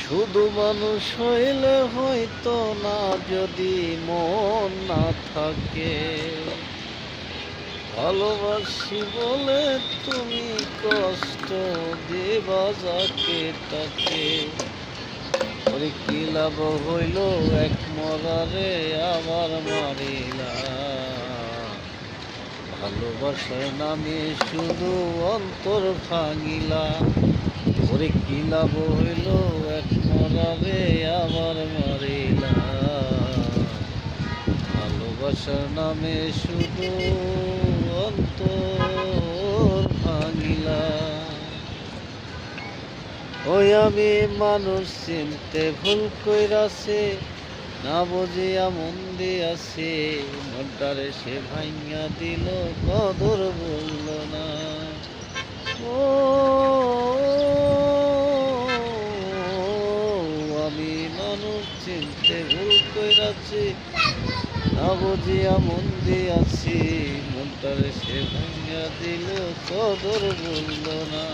শুধু মানুষ হইলে হয়তো না, যদি মন না থাকে। ভালোবাসি বলে তুমি কষ্ট দেবা যাকে তাকে। ওরে কি লাভ হইল এক মরারে আবার মারিলা। ভালোবাসার নামে শুধু অন্তর ভাঙিলা। ওরে কি লাভ হইল এক মরারে আবার মারিলা। ভালোবাসার নামে শুধু অন্তর ভাঙিলা। ওই আমি মানুষ চিনতে ভুল কইরাছে, না বুঝিয়া মন দিয়াছে। মনটারে সে ভাইঙা দিল, কদর বলল না। ও আমি মানুষ চিনতে ভুল কইরাছি, না বুঝিয়া মন দিয়াছি। মনটারে সে ভাইঙা দিল, কদর বলল না।